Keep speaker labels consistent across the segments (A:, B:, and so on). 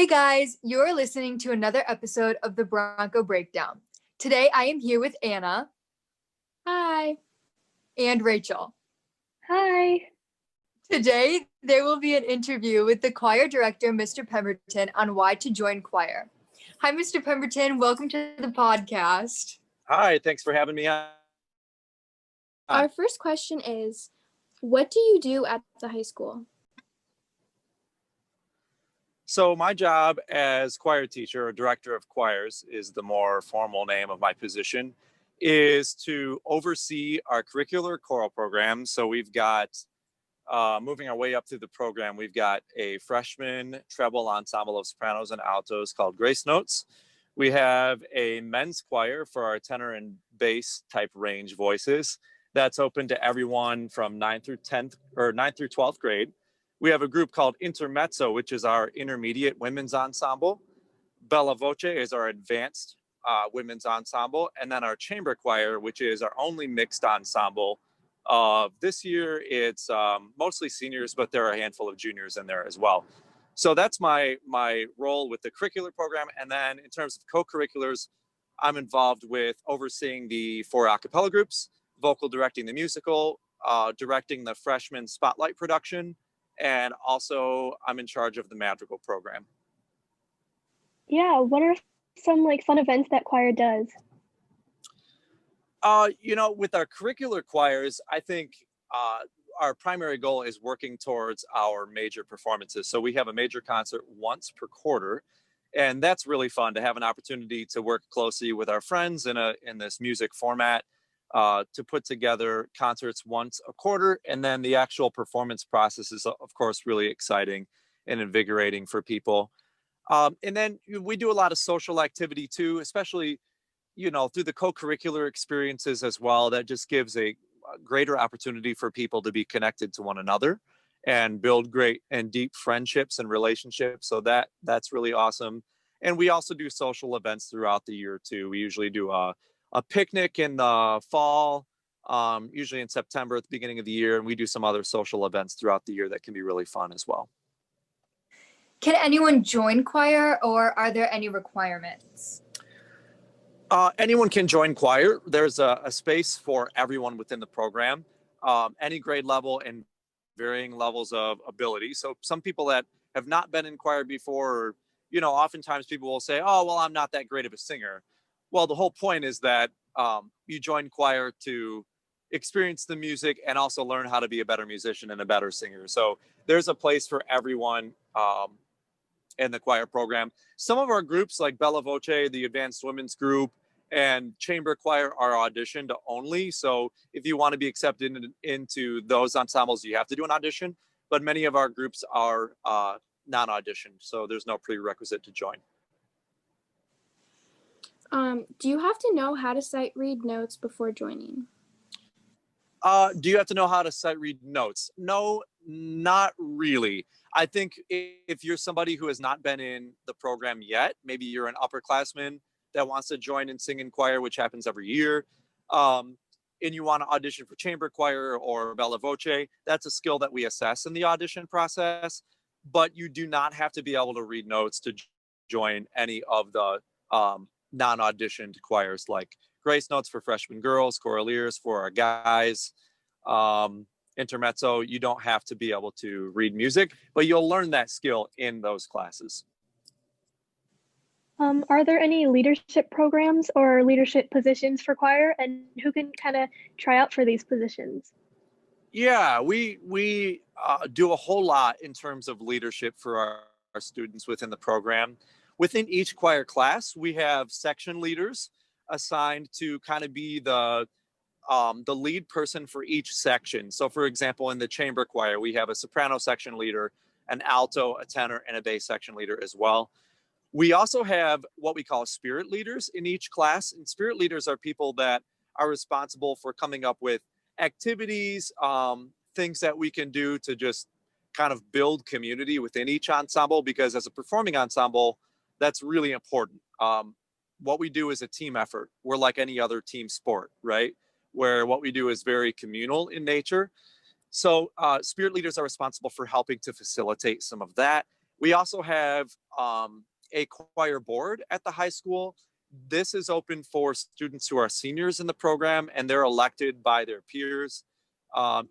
A: Hey guys, you're listening to another episode of the Bronco Breakdown. Today I am here with Anna.
B: Hi.
A: And Rachel.
B: Hi.
A: Today there will be an interview with the choir director, Mr. Pemberton, on why to join choir. Hi, Mr. Pemberton. Welcome to the podcast.
C: Hi, thanks for having me on.
B: Our first question is, what do you do at the high school?
C: So my job as choir teacher or director of choirs is the more formal name of my position, is to oversee our curricular choral program. So we've got, moving our way up through the program, we've got a freshman treble ensemble of sopranos and altos called Grace Notes. We have a men's choir for our tenor and bass type range voices. That's open to everyone from 9th through 12th grade. We have a group called Intermezzo, which is our intermediate women's ensemble. Bella Voce is our advanced women's ensemble. And then our chamber choir, which is our only mixed ensemble. This year, it's mostly seniors, but there are a handful of juniors in there as well. So that's my role with the curricular program. And then in terms of co-curriculars, I'm involved with overseeing the 4 a cappella groups, vocal directing the musical, directing the freshman spotlight production, and also I'm in charge of the madrigal program.
D: Yeah, what are some fun events that choir does?
C: With our curricular choirs, I think our primary goal is working towards our major performances. So we have a major concert once per quarter, and that's really fun to have an opportunity to work closely with our friends in this music format. To put together concerts once a quarter, and then the actual performance process is, of course, really exciting and invigorating for people. And then we do a lot of social activity too, especially, through the co-curricular experiences as well. That just gives a greater opportunity for people to be connected to one another and build great and deep friendships and relationships. So that's really awesome. And we also do social events throughout the year too. We usually do a picnic in the fall, usually in September at the beginning of the year, and we do some other social events throughout the year that can be really fun as well.
A: Can anyone join choir, or are there any requirements?
C: Anyone can join choir. There's a space for everyone within the program, any grade level and varying levels of ability. So some people that have not been in choir before, or, oftentimes people will say, oh, well, I'm not that great of a singer. Well, the whole point is that you join choir to experience the music and also learn how to be a better musician and a better singer. So there's a place for everyone in the choir program. Some of our groups like Bella Voce, the advanced women's group, and chamber choir are auditioned only. So if you want to be accepted into those ensembles, you have to do an audition. But many of our groups are non-auditioned, so there's no prerequisite to join.
B: Do you have to know how to sight read notes before joining?
C: Do you have to know how to sight read notes? No, not really. I think if you're somebody who has not been in the program yet, maybe you're an upperclassman that wants to join and sing in choir, which happens every year, and you want to audition for chamber choir or Bella Voce, that's a skill that we assess in the audition process, but you do not have to be able to read notes to join any of the non-auditioned choirs like Grace Notes for freshman girls, Choraliers for our guys, Intermezzo. You don't have to be able to read music, but you'll learn that skill in those classes.
D: Are there any leadership programs or leadership positions for choir, and who can kind of try out for these positions?
C: Yeah, we do a whole lot in terms of leadership for our students within the program. Within each choir class, we have section leaders assigned to kind of be the lead person for each section. So for example, in the chamber choir, we have a soprano section leader, an alto, a tenor, and a bass section leader as well. We also have what we call spirit leaders in each class. And spirit leaders are people that are responsible for coming up with activities, things that we can do to just kind of build community within each ensemble, because as a performing ensemble, that's really important. What we do is a team effort. We're like any other team sport, right? Where what we do is very communal in nature. So spirit leaders are responsible for helping to facilitate some of that. We also have a choir board at the high school. This is open for students who are seniors in the program, and they're elected by their peers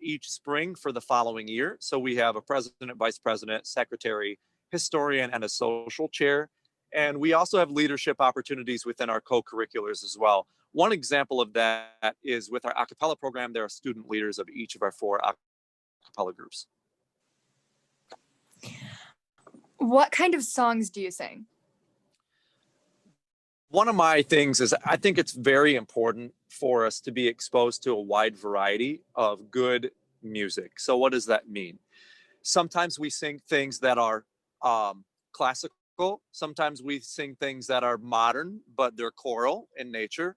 C: each spring for the following year. So we have a president, vice president, secretary, historian, and a social chair. And we also have leadership opportunities within our co-curriculars as well. One example of that is with our a cappella program, there are student leaders of each of our 4 a cappella groups.
A: What kind of songs do you sing?
C: One of my things is I think it's very important for us to be exposed to a wide variety of good music. So what does that mean? Sometimes we sing things that are classical. Sometimes we sing things that are modern, but they're choral in nature,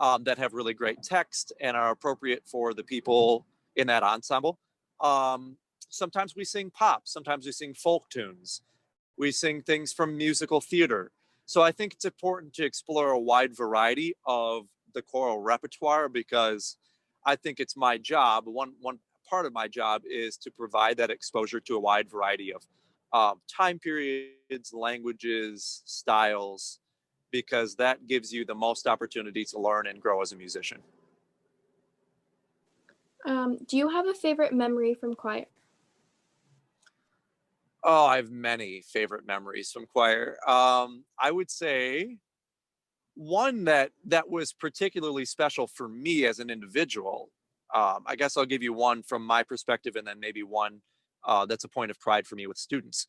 C: that have really great text and are appropriate for the people in that ensemble. Sometimes we sing pop. Sometimes we sing folk tunes. We sing things from musical theater. So I think it's important to explore a wide variety of the choral repertoire, because I think it's my job. One part of my job is to provide that exposure to a wide variety of time periods, languages, styles, because that gives you the most opportunity to learn and grow as a musician.
B: Do you have a favorite memory from choir?
C: Oh, I have many favorite memories from choir. I would say one that was particularly special for me as an individual. I guess I'll give you one from my perspective, and then maybe one that's a point of pride for me with students.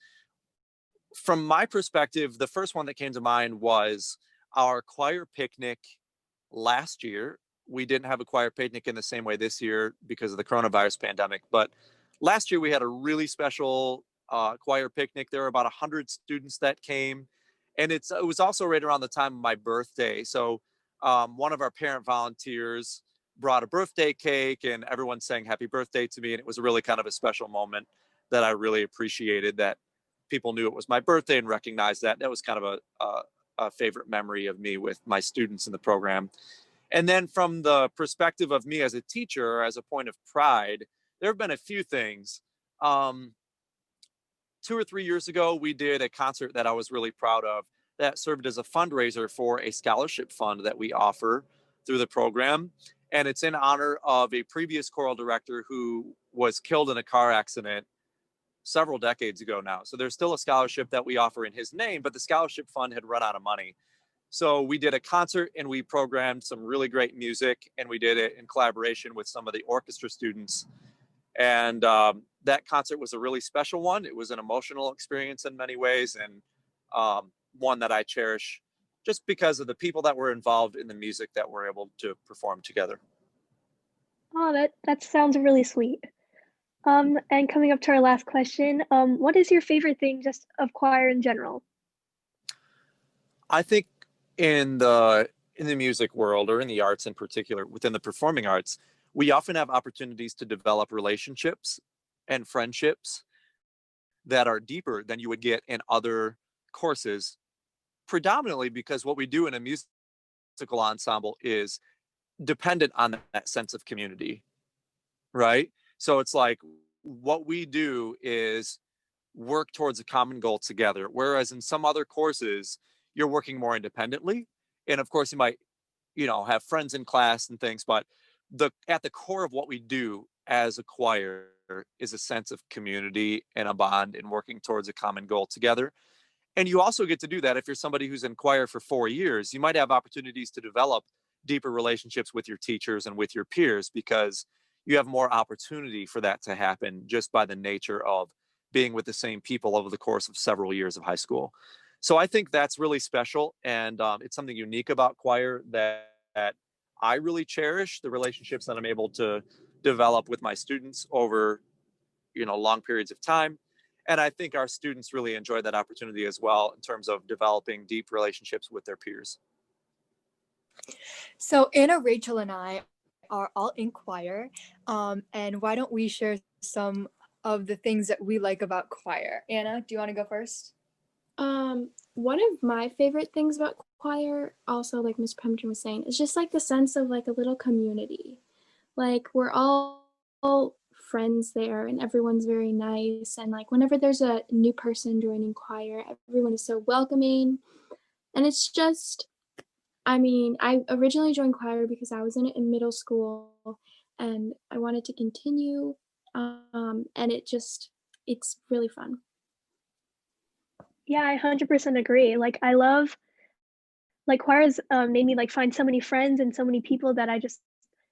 C: From my perspective, the first one that came to mind was our choir picnic last year. We didn't have a choir picnic in the same way this year because of the coronavirus pandemic, but last year we had a really special choir picnic. There were about 100 students that came, and it was also right around the time of my birthday. So one of our parent volunteers brought a birthday cake, and everyone sang happy birthday to me, and it was really kind of a special moment that I really appreciated, that people knew it was my birthday and recognized that. That was kind of a favorite memory of me with my students in the program. And then from the perspective of me as a teacher, as a point of pride, there have been a few things. 2 or 3 years ago, we did a concert that I was really proud of that served as a fundraiser for a scholarship fund that we offer through the program. And it's in honor of a previous choral director who was killed in a car accident several decades ago now. So there's still a scholarship that we offer in his name, but the scholarship fund had run out of money. So we did a concert and we programmed some really great music, and we did it in collaboration with some of the orchestra students. And that concert was a really special one. It was an emotional experience in many ways, and one that I cherish just because of the people that were involved in the music that were able to perform together.
D: Oh, that sounds really sweet. And coming up to our last question, what is your favorite thing just of choir in general?
C: I think in the music world, or in the arts in particular, within the performing arts, we often have opportunities to develop relationships and friendships that are deeper than you would get in other courses, predominantly because what we do in a musical ensemble is dependent on that sense of community, right? So it's like what we do is work towards a common goal together, whereas in some other courses, you're working more independently. And of course, you might, have friends in class and things, but at the core of what we do as a choir is a sense of community and a bond and working towards a common goal together. And you also get to do that if you're somebody who's in choir for 4 years. You might have opportunities to develop deeper relationships with your teachers and with your peers, because you have more opportunity for that to happen just by the nature of being with the same people over the course of several years of high school. So I think that's really special, and it's something unique about choir that I really cherish, the relationships that I'm able to develop with my students over, long periods of time. And I think our students really enjoy that opportunity as well in terms of developing deep relationships with their peers.
A: So Anna, Rachel, and I are all in choir. And why don't we share some of the things that we like about choir? Anna, do you want to go first?
B: One of my favorite things about choir, also like Ms. Pemberton was saying, is just like the sense of like a little community. Like we're all friends there, and everyone's very nice. And like whenever there's a new person joining choir, everyone is so welcoming. And it's just, I mean, I originally joined choir because I was in it in middle school and I wanted to continue. And it's really fun.
D: Yeah, I 100% agree. Like I love like choirs made me like find so many friends and so many people that I just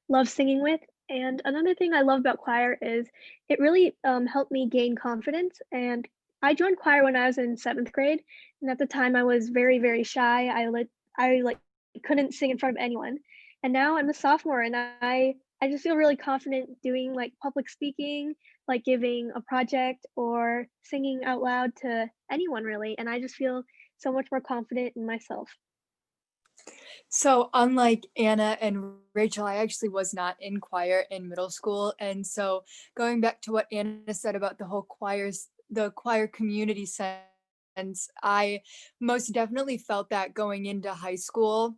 D: love singing with. And another thing I love about choir is it really helped me gain confidence. And I joined choir when I was in 7th grade, and at the time I was very very shy. I like couldn't sing in front of anyone, and now I'm a sophomore, and I just feel really confident doing like public speaking, like giving a project or singing out loud to anyone really, and I just feel so much more confident in myself.
A: So, unlike Anna and Rachel, I actually was not in choir in middle school. And so, going back to what Anna said about the choir community sense, I most definitely felt that going into high school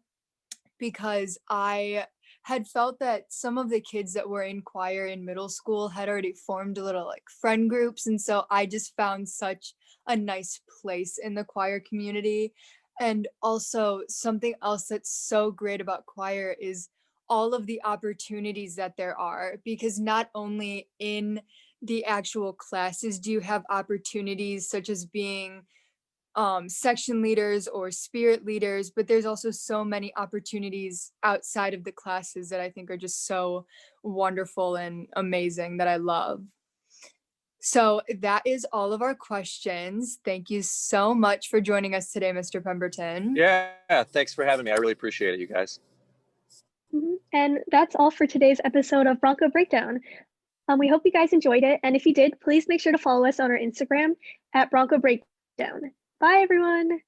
A: because I had felt that some of the kids that were in choir in middle school had already formed little like friend groups. And so I just found such a nice place in the choir community. And also, something else that's so great about choir is all of the opportunities that there are, because not only in the actual classes do you have opportunities such as being section leaders or spirit leaders, but there's also so many opportunities outside of the classes that I think are just so wonderful and amazing that I love. So that is all of our questions. Thank you so much for joining us today, Mr. Pemberton.
C: Yeah, thanks for having me. I really appreciate it, you guys.
D: And that's all for today's episode of Bronco Breakdown. We hope you guys enjoyed it, and if you did, please make sure to follow us on our Instagram at Bronco Breakdown. Bye, everyone.